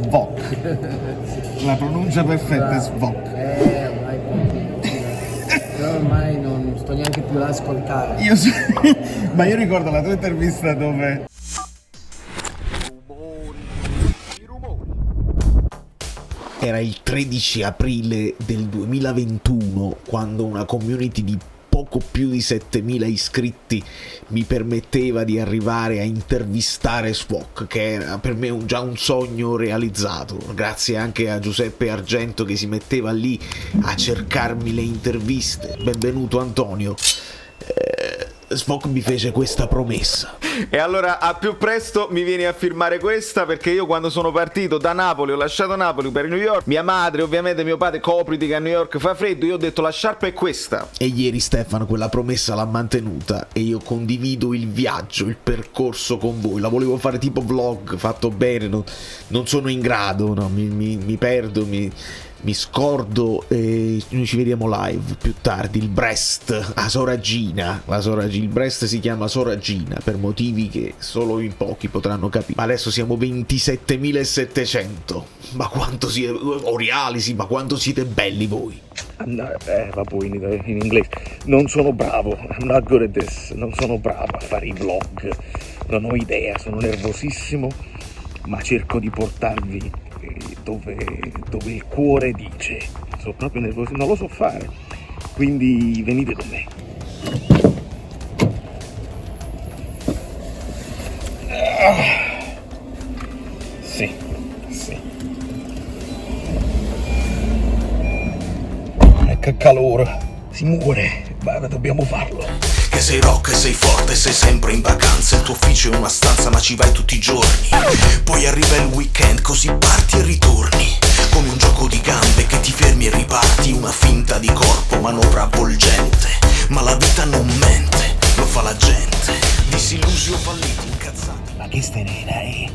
Svok. La pronuncia perfetta è Svok. Ormai non sto neanche più là a ascoltare. Ma io ricordo la tua intervista dove era il 13 aprile del 2021, quando una community di poco più di 7.000 iscritti mi permetteva di arrivare a intervistare Svok, che era per me già un sogno realizzato, grazie anche a Giuseppe Argento che si metteva lì a cercarmi le interviste. Benvenuto Antonio. Svok mi fece questa promessa. E allora a più presto mi vieni a firmare questa, perché io quando sono partito da Napoli, ho lasciato Napoli per New York, mia madre, ovviamente mio padre, copriti che a New York fa freddo, io ho detto la sciarpa è questa. E ieri Stefano quella promessa l'ha mantenuta e io condivido il viaggio, il percorso con voi. La volevo fare tipo vlog fatto bene, non sono in grado, no? mi perdo, mi scordo, e noi ci vediamo live più tardi. Il Brest a Soragina, il Brest si chiama Soragina per motivi che solo in pochi potranno capire. Ma adesso siamo 27.700. Ma quanto siete Orialisi, ma quanto siete belli voi. Vabbè, in inglese. Non sono bravo, I'm not good at this. Non sono bravo a fare i vlog, non ho idea, sono nervosissimo, ma cerco di portarvi dove il cuore dice. Sono proprio nervoso, non lo so fare, quindi venite con me. Sì. Che calore, si muore, ma dobbiamo farlo. Che sei rock, sei forte, sei sempre in vacanza. Il tuo ufficio è una stanza ma ci vai tutti i giorni. Poi arriva il weekend, così parti e ritorni. Come un gioco di gambe che ti fermi e riparti. Una finta di corpo, manovra avvolgente. Ma la vita non mente, lo fa la gente. Disillusi o falliti, incazzati. Ma che ste nera è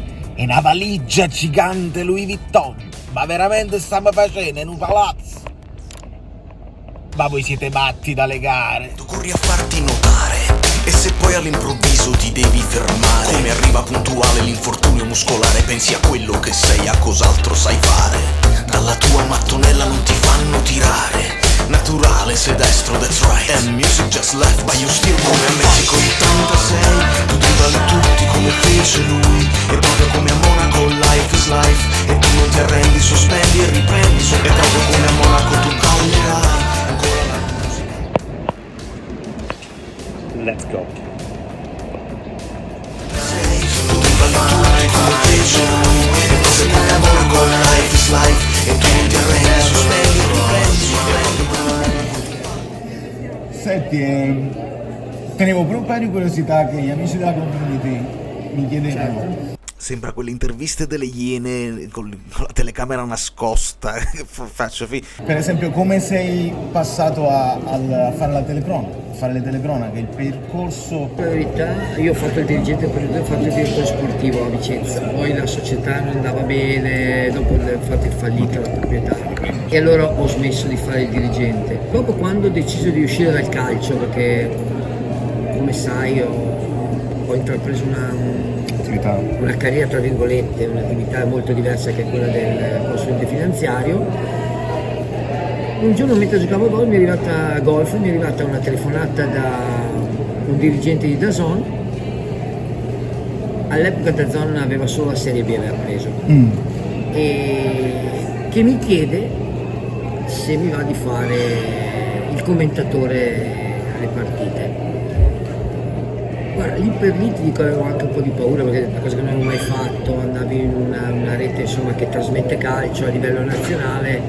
una valigia gigante Louis Vuitton. Ma veramente stiamo facendo in un palazzo? Ma voi siete matti da legare. Tu corri a farti notare, e se poi all'improvviso ti devi fermare, come arriva puntuale l'infortunio muscolare, pensi a quello che sei, a cos'altro sai fare. Dalla tua mattonella non ti fanno tirare. Naturale, sei destro, that's right. And music just left, but you still come a Messico 86. Tu rivali tutti come fece lui. E proprio come a Monaco life is life. E tu non ti arrendi, sospendi e riprendi. E proprio come a Monaco tu callerai. Let's go. Tu rivali tutti come fece lui. E proprio come a Monaco life is life. E tu non ti arrendi, sospendi e riprendi. Senti, tenevo pure un paio di curiosità che gli amici della community mi chiedevano. Certo. Sembra quelle interviste delle Iene con la telecamera nascosta. Faccio Per esempio, come sei passato a fare la telecronaca, a fare le telecronache, il percorso. Per la verità, io ho fatto il dirigente, ho fatto il direttore sportivo a Vicenza, poi la società non andava bene, dopo ho fatto il fallito la proprietà e allora ho smesso di fare il dirigente. Dopo, quando ho deciso di uscire dal calcio, perché come sai ho intrapreso una carriera tra virgolette, un'attività molto diversa che è quella del consulente finanziario. Un giorno mentre giocavo a golf mi è arrivata una telefonata da un dirigente di DAZN. All'epoca DAZN aveva solo la Serie B, aveva preso, e che mi chiede se mi va di fare il commentatore alle partite. Guarda, lì per lì ti dico, avevo anche un po' di paura perché è una cosa che non avevo mai fatto, andavi in una rete insomma che trasmette calcio a livello nazionale,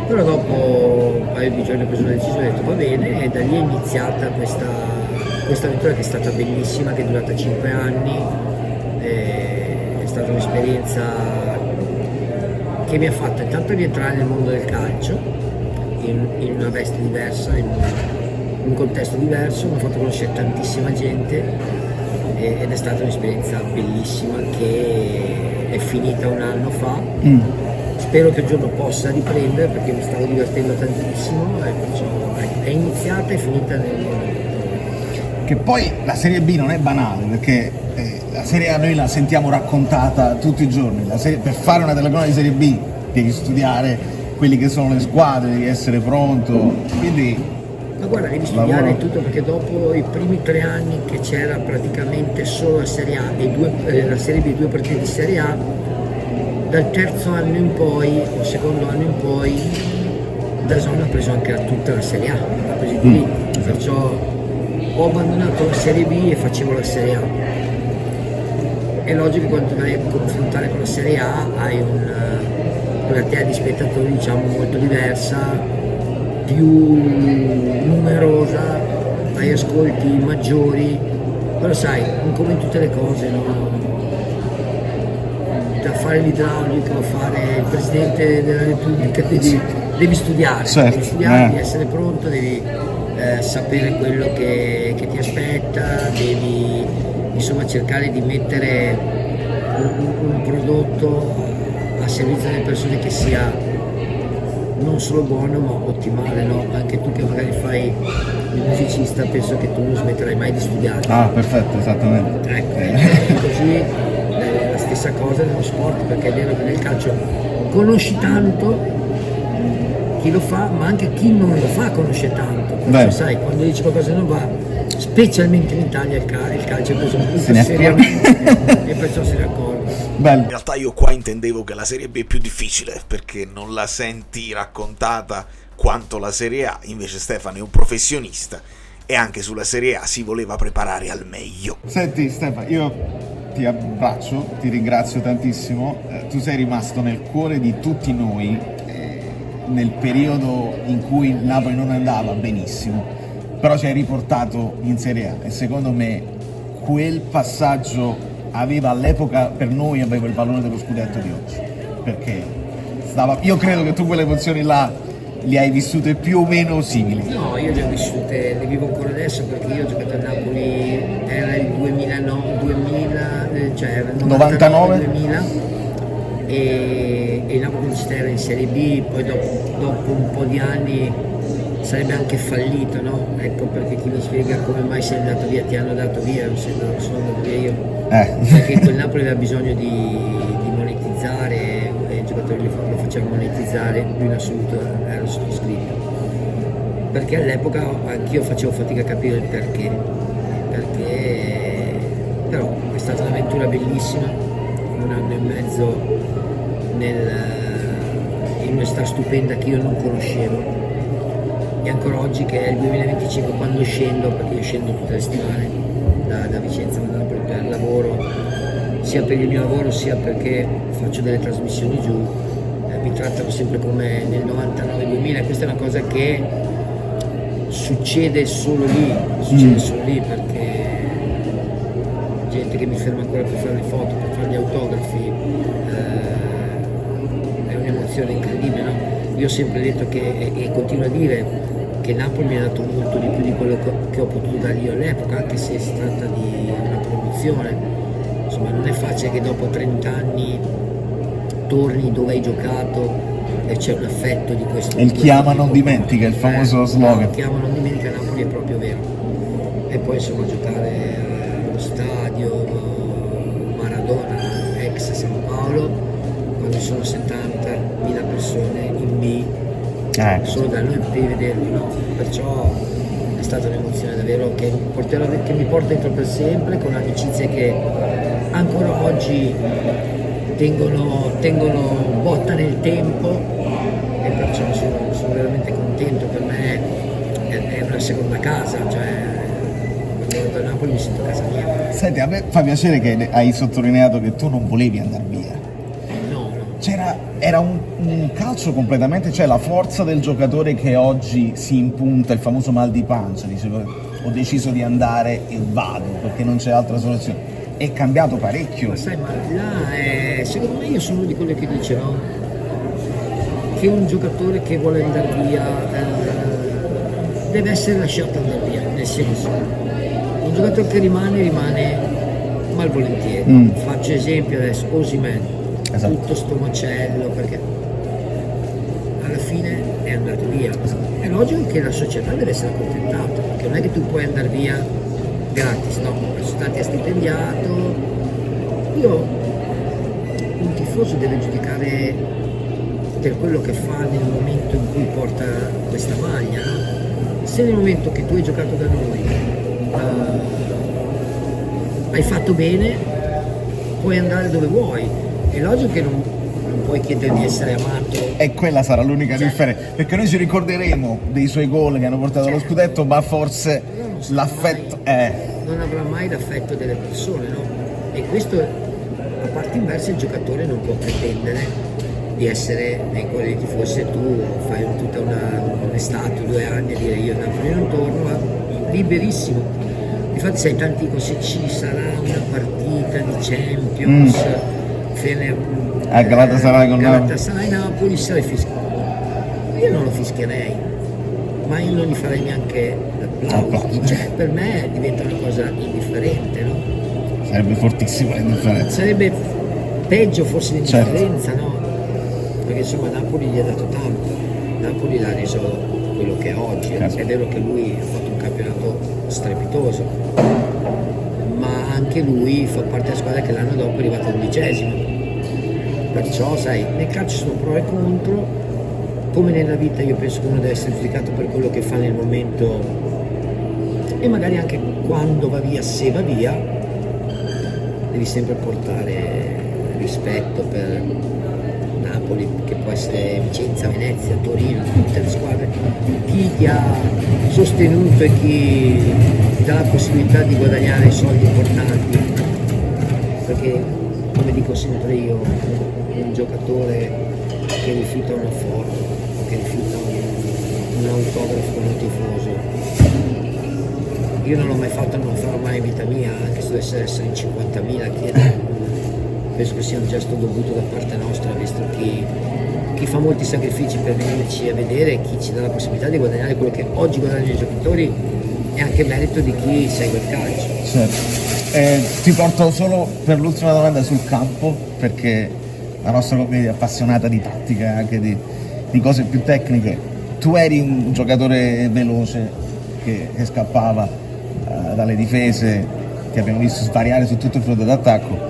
però dopo un paio di giorni ho preso una decisione, ho detto va bene, e da lì è iniziata questa avventura che è stata bellissima, che è durata 5 anni, è stata un'esperienza che mi ha fatto intanto rientrare nel mondo del calcio in una veste diversa, in un contesto diverso, mi ha fatto conoscere tantissima gente ed è stata un'esperienza bellissima che è finita un anno fa. Spero che un giorno possa riprendere perché mi stavo divertendo tantissimo e perciò è iniziata e finita nel mondo. Perché poi la Serie B non è banale, perché la Serie A noi la sentiamo raccontata tutti i giorni. Per fare una telecronaca di Serie B devi studiare quelli che sono le squadre, devi essere pronto, quindi... Ma guarda, devi studiare tutto, perché dopo i primi 3 anni che c'era praticamente solo la Serie A e la Serie B, 2 partite di Serie A, dal terzo anno in poi, o secondo anno in poi, DAZN ha preso anche tutta la Serie A, l'ha presa di lì, perciò ho abbandonato la Serie B e facevo la Serie A. È logico che quando vai a confrontare con la Serie A hai una platea di spettatori, diciamo, molto diversa, più numerosa, hai ascolti maggiori, però sai, come in tutte le cose, no? Da fare l'idraulico a fare il Presidente della Repubblica devi studiare, certo, devi studiare, devi essere pronto, devi sapere quello che ti aspetta, devi insomma cercare di mettere un prodotto a servizio delle persone che sia non solo buono ma ottimale, no? Anche tu che magari fai il musicista, penso che tu non smetterai mai di studiare. Ah, perfetto, esattamente. Ecco, così la stessa cosa nello sport, perché è vero che nel calcio conosci tanto chi lo fa, ma anche chi non lo fa conosce tanto. Perciò, sai, quando dici qualcosa non va, specialmente in Italia il calcio è preso molto seriamente e perciò se ne accorge. In realtà io qua intendevo che la Serie B è più difficile perché non la senti raccontata quanto la Serie A, invece Stefano è un professionista e anche sulla Serie A si voleva preparare al meglio. Senti Stefano, io ti abbraccio, ti ringrazio tantissimo, tu sei rimasto nel cuore di tutti noi nel periodo in cui il Napoli non andava benissimo, però ci hai riportato in Serie A e secondo me quel passaggio aveva all'epoca, per noi aveva il valore dello scudetto di oggi, perché io credo che tu quelle emozioni là le hai vissute più o meno simili. No, io le ho vissute, le vivo ancora adesso, perché io ho giocato a Napoli, era il 2000, cioè era il 99-2000 e il Napoli era in Serie B, poi dopo un po' di anni sarebbe anche fallito, no? Ecco perché chi mi spiega come mai sei andato via, ti hanno dato via, non sono andato via io. Perché quel Napoli aveva bisogno di monetizzare e i giocatori lo facevano monetizzare, lui in assoluto era sottoscritto. Perché all'epoca anch'io facevo fatica a capire il perché, però è stata un'avventura bellissima, 1 anno e mezzo in una città stupenda che io non conoscevo. E ancora oggi, che è il 2025, quando scendo, perché io scendo tutte le settimane da Vicenza a Napoli per lavoro, sia per il mio lavoro sia perché faccio delle trasmissioni giù, mi trattano sempre come nel 99-2000. Questa è una cosa che succede solo lì, perché gente che mi ferma ancora per fare le foto, per fare gli autografi, è un'emozione incredibile, no? Io ho sempre detto e continuo a dire che Napoli mi ha dato molto di più di quello che ho potuto dare io all'epoca, anche se si tratta di una promozione. Insomma, non è facile che dopo 30 anni torni dove hai giocato e c'è un affetto di questo. E il chiama non dimentica, il famoso slogan. Il chiama non dimentica, Napoli è proprio vero. E poi insomma giocare allo stadio Maradona, ex San Paolo, quando sono 70.000 persone in B, solo da noi potevi vederlo, no? Perciò è stata un'emozione davvero che mi porta dentro per sempre, con amicizie che ancora oggi tengono botta nel tempo, e perciò sono veramente contento. Per me è una seconda casa, cioè quando vado a Napoli mi sento a casa mia. Senti, a me fa piacere che hai sottolineato che tu non volevi andare via. Era un calcio completamente, cioè la forza del giocatore che oggi si impunta, il famoso mal di pancia, diceva ho deciso di andare e vado perché non c'è altra soluzione, è cambiato parecchio. Ma sai, ma là secondo me io sono uno di quelli che dice, no? Che un giocatore che vuole andare via deve essere lasciato andare via, nel senso, un giocatore che rimane malvolentieri. Faccio esempio adesso, Osimhen. Esatto. Tutto sto macello, perché alla fine è andato via. È logico che la società deve essere accontentata, perché non è che tu puoi andare via gratis, no, sono stati stipendiato. Un tifoso deve giudicare per quello che fa nel momento in cui porta questa maglia, no? Se nel momento che tu hai giocato da noi hai fatto bene, puoi andare dove vuoi. È logico che non puoi chiedere di essere amato. E quella sarà l'unica differenza, perché noi ci ricorderemo dei suoi gol che hanno portato allo scudetto, ma forse l'affetto non avrà mai l'affetto delle persone, no? E questo, a parte inversa, il giocatore non può pretendere di essere nei cuori dei tifosi. Se tu fai tutta un'estate, 2 anni, a dire io a Napoli non torno, ma liberissimo. Infatti sai, tanti dicono se ci sarà una partita di Champions, a Galatasaray Napoli, sarei fischiato. Io non lo fischierei, ma io non gli farei neanche l'applauso. Cioè, per me diventa una cosa indifferente, no? Sarebbe fortissima l'indifferenza. Sarebbe peggio forse l'indifferenza, no? Perché insomma Napoli gli ha dato tanto, Napoli l'ha reso quello che è oggi. È vero che lui ha fatto un campionato strepitoso, ma anche lui fa parte della squadra che l'anno dopo è arrivata 11º. Perciò sai, nel calcio sono pro e contro, come nella vita io penso che uno deve essere giudicato per quello che fa nel momento e magari anche quando va via, se va via, devi sempre portare rispetto per Napoli, che può essere Vicenza, Venezia, Torino, tutte le squadre, chi ti ha sostenuto e chi ti dà la possibilità di guadagnare soldi importanti, perché come dico sempre io, un giocatore che rifiuta una foto, che rifiuta un autografo con un tifoso, io non l'ho mai fatto, non lo farò mai in vita mia, anche se dovesse essere in 50.000 a chiedere. Penso che sia un gesto dovuto da parte nostra, visto chi fa molti sacrifici per venirci a vedere, chi ci dà la possibilità di guadagnare quello che oggi guadagnano i giocatori, è anche merito di chi segue il calcio. Certo. Ti porto solo per l'ultima domanda sul campo, perché la nostra commedia è appassionata di tattica e anche di cose più tecniche. Tu eri un giocatore veloce che scappava dalle difese, che abbiamo visto svariare su tutto il fronte d'attacco,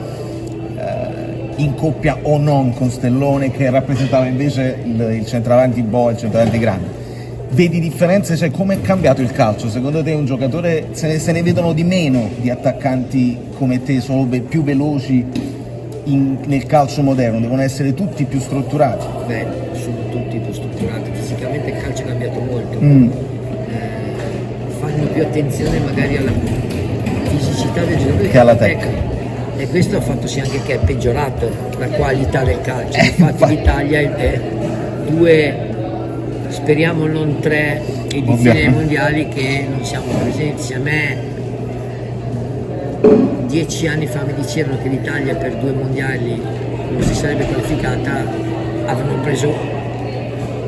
in coppia o non con Stellone, che rappresentava invece il centravanti boa, il centravanti grande. Vedi differenze? Cioè, come è cambiato il calcio? Secondo te un giocatore, se ne vedono di meno di attaccanti come te, solo più veloci nel calcio moderno? Devono essere tutti più strutturati? Beh, sono tutti più strutturati, fisicamente il calcio è cambiato molto. Fanno più attenzione magari alla fisicità del giocatore che alla tecnica. E questo ha fatto sì anche che è peggiorato la qualità del calcio. Infatti l'Italia è 2, speriamo non 3 edizioni mondiali che non siamo presenti. Se a me 10 anni fa mi dicevano che l'Italia per 2 mondiali non si sarebbe qualificata, avremmo preso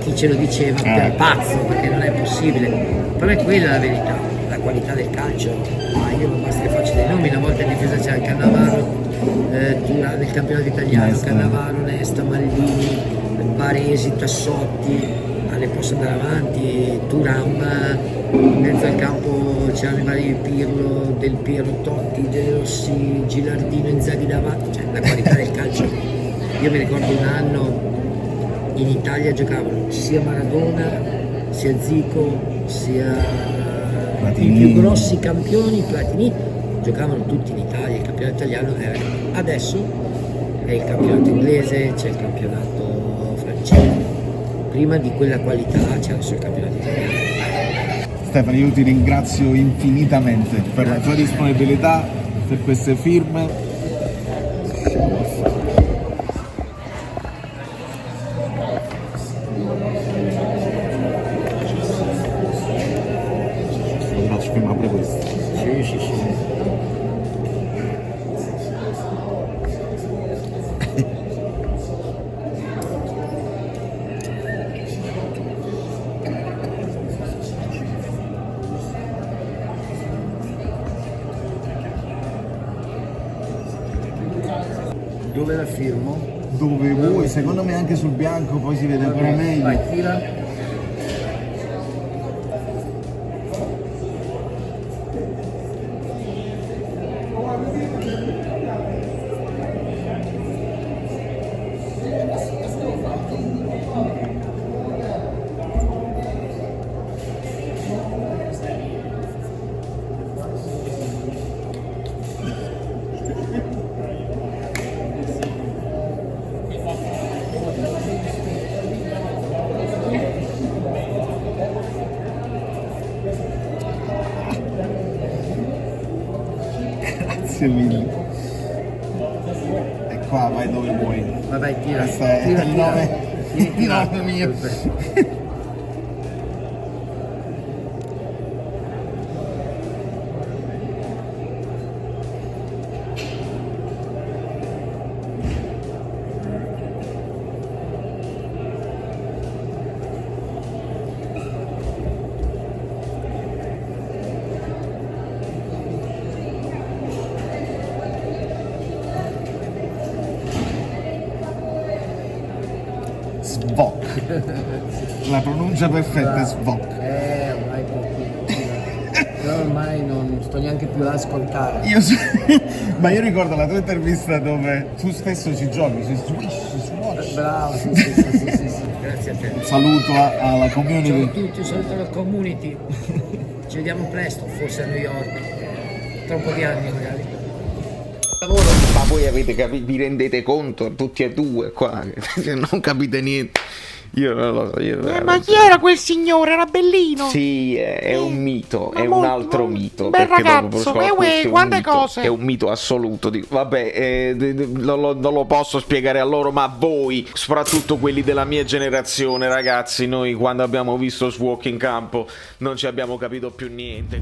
chi ce lo diceva per pazzo, perché non è possibile. Però è quella la verità, la qualità del calcio. Io non basta che faccio dei nomi, una volta in difesa c'era il Cannavaro del campionato italiano, Cannavaro, Nesta, Maldini, Baresi, Tassotti, ne posso andare avanti, Thuram, in mezzo al campo c'erano i vari Pirlo, Del Piero, Totti, De Rossi, Gilardino, Inzaghi davanti, cioè la qualità del calcio. Io mi ricordo un anno in Italia giocavano sia Maradona, sia Zico, sia i più grossi campioni, Platini, giocavano tutti in Italia. Il campionato italiano adesso è il campionato inglese, c'è il campionato francese. Prima di quella qualità c'era solo il campionato italiano. Stefano, io ti ringrazio infinitamente per la tua disponibilità, per queste firme. Dove la firmo? Dove vuoi, secondo me anche sul bianco, poi si vede ancora meglio. Vai, tira. Grazie mille. E qua vai dove vuoi. Vai, tira. Questo è Tira, il tira. nome, Tira, il nome mio. Perfetto. Svok. La pronuncia perfetta è Svok. Ormai io ormai non sto neanche più ad ascoltare. Ma io ricordo la tua intervista dove tu stesso ci giochi, si switch. Bravo, sì, grazie a te. Un saluto alla Ciao community. a tutti, un saluto alla community. Ci vediamo presto, forse a New York. Tra un po' di anni magari. Lavoro. Ma voi avete capito, vi rendete conto tutti e due qua, non capite niente. Io non lo so. Ma chi era quel signore? Era bellino. Sì, è un mito, Ma è un molto, altro molto. mito. Bel perché ragazzo, proprio questo è un quante mito, cose. È un mito assoluto. Vabbè, non lo posso spiegare a loro, ma a voi, soprattutto quelli della mia generazione, ragazzi, noi quando abbiamo visto Swok in campo non ci abbiamo capito più niente.